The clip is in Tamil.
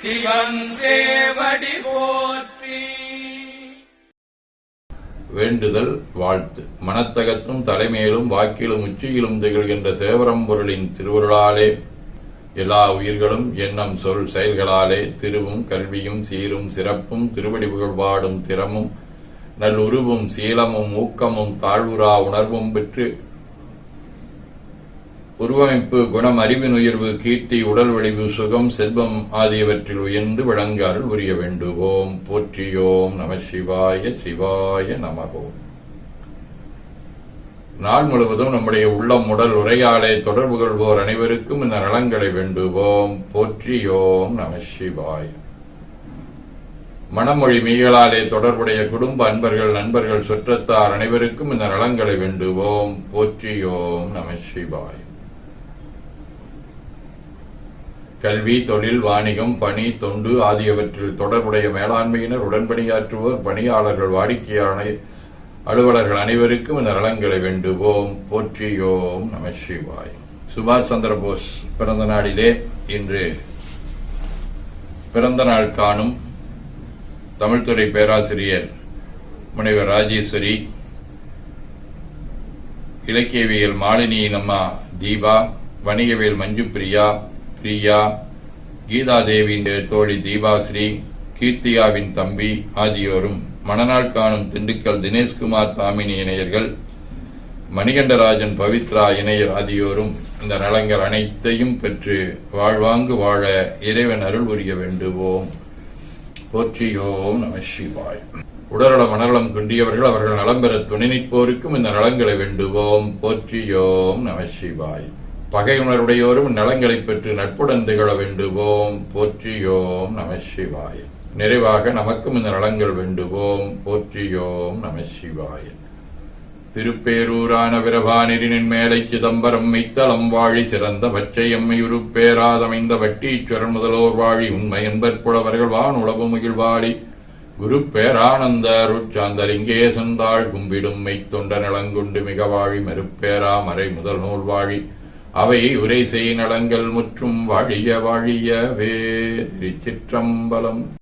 சிவன் சேவடி போற்றி. வேண்டுதல் வாழ்த்து. மனத்தகத்தும் தலைமையிலும் வாக்கிலும் உச்சியிலும் திகழ்கின்ற சேவரம்பொருளின் திருவருளாலே எல்லா உயிர்களும் எண்ணம் சொல் செயல்களாலே திருவும் கல்வியும் சீரும் சிறப்பும் திருவடி புகழ்பாடும் திறமும் நல்லுருவும் சீலமும் ஊக்கமும் தாழ்வுறா உணர்வும் பெற்று உருவமைப்பு குணம் அறிவின் உயர்வு கீர்த்தி உடல் வடிவு சுகம் செல்வம் ஆகியவற்றில் உயர்ந்து விளங்க அருள் புரிய வேண்டுவோம். போற்றியோம் நம சிவாய சிவாய நமகோம். நாள் முழுவதும் நம்முடைய உள்ளம் உடல் உரையாடை தொடர்பு கொள்வோர் அனைவருக்கும் இந்த நலங்களை வேண்டுவோம். போற்றியோம் நம சிவாய. மனமொழி மெய்களாலே தொடர்புடைய குடும்ப அன்பர்கள் நண்பர்கள் சுற்றத்தார் அனைவருக்கும் இந்த நலங்களை வேண்டுவோம். போற்றியோம் நம சிவாய. கல்வி தொழில் வாணிகம் பணி தொண்டு ஆகியவற்றில் தொடர்புடைய மேலாண்மையினர் உடன்பணியாற்றுவோர் பணியாளர்கள் வாடிக்கையாளர் அலுவலர்கள் அனைவருக்கும் இந்த நலங்களை வேண்டுவோம். போற்றியோம் நம சிவாய். சுபாஷ் சந்திர போஸ் பிறந்த நாளிலே இன்று பிறந்த நாள் காணும் தமிழ்துறை பேராசிரியர் முனைவர் ராஜேஸ்வரி, இலக்கியவியல் மாலினியின் அம்மா தீபா, வணிகவியல் மஞ்சு பிரியா, கீதாதேவியின் தோழி தீபாஸ்ரீ, கீர்த்தியாவின் தம்பி ஆகியோரும், மணநாள் காணும் திண்டுக்கல் தினேஷ்குமார் தாமினி இணையர்கள், மணிகண்டராஜன் பவித்ரா இணையர் ஆகியோரும் இந்த நலங்கள் அனைத்தையும் பெற்று வாழ்வாங்கு வாழ இறைவன் அருள் புரிய வேண்டுவோம். போற்றியோம் நம சிவாய். உடல்நல மனநலம் குன்றியவர்கள் அவர்கள் நலம் பெற துணை நிற்போருக்கும் இந்த நலங்களை வேண்டுவோம். போற்றியோம் நம சிவாய். பகையுணர்வுடையோரும் நலங்களை பெற்று நட்புடன் திகழ வேண்டுவோம். போற்றியோம் நம சிவாய. நிறைவாக நமக்கும் இந்த நலங்கள் வேண்டுவோம். போற்றியோம் நம சிவாய. திருப்பேரூரான விரபானிரின் மேலை சிதம்பரம் மெய்த்தளம் வாழி சிறந்த பச்சை எம்மையுருப்பேராதமைந்த வட்டீஸ்வரன் முதலோர் வாழி உண்மை என்பற்புலவர்கள் வான் உளவு மகிழ்வாடி குரு பேரானந்த அருட்சாந்தலிங்கே சந்தாள் கும்பிடும் மெய்த்தொண்ட நலங்குண்டு மிக வாழி மெருப்பேரா மறை முதல் நூல் வாழி அவை உரை செய் நலங்கள் முற்றும் வாழிய வாழியவே. திருச்சிற்றம்பலம்.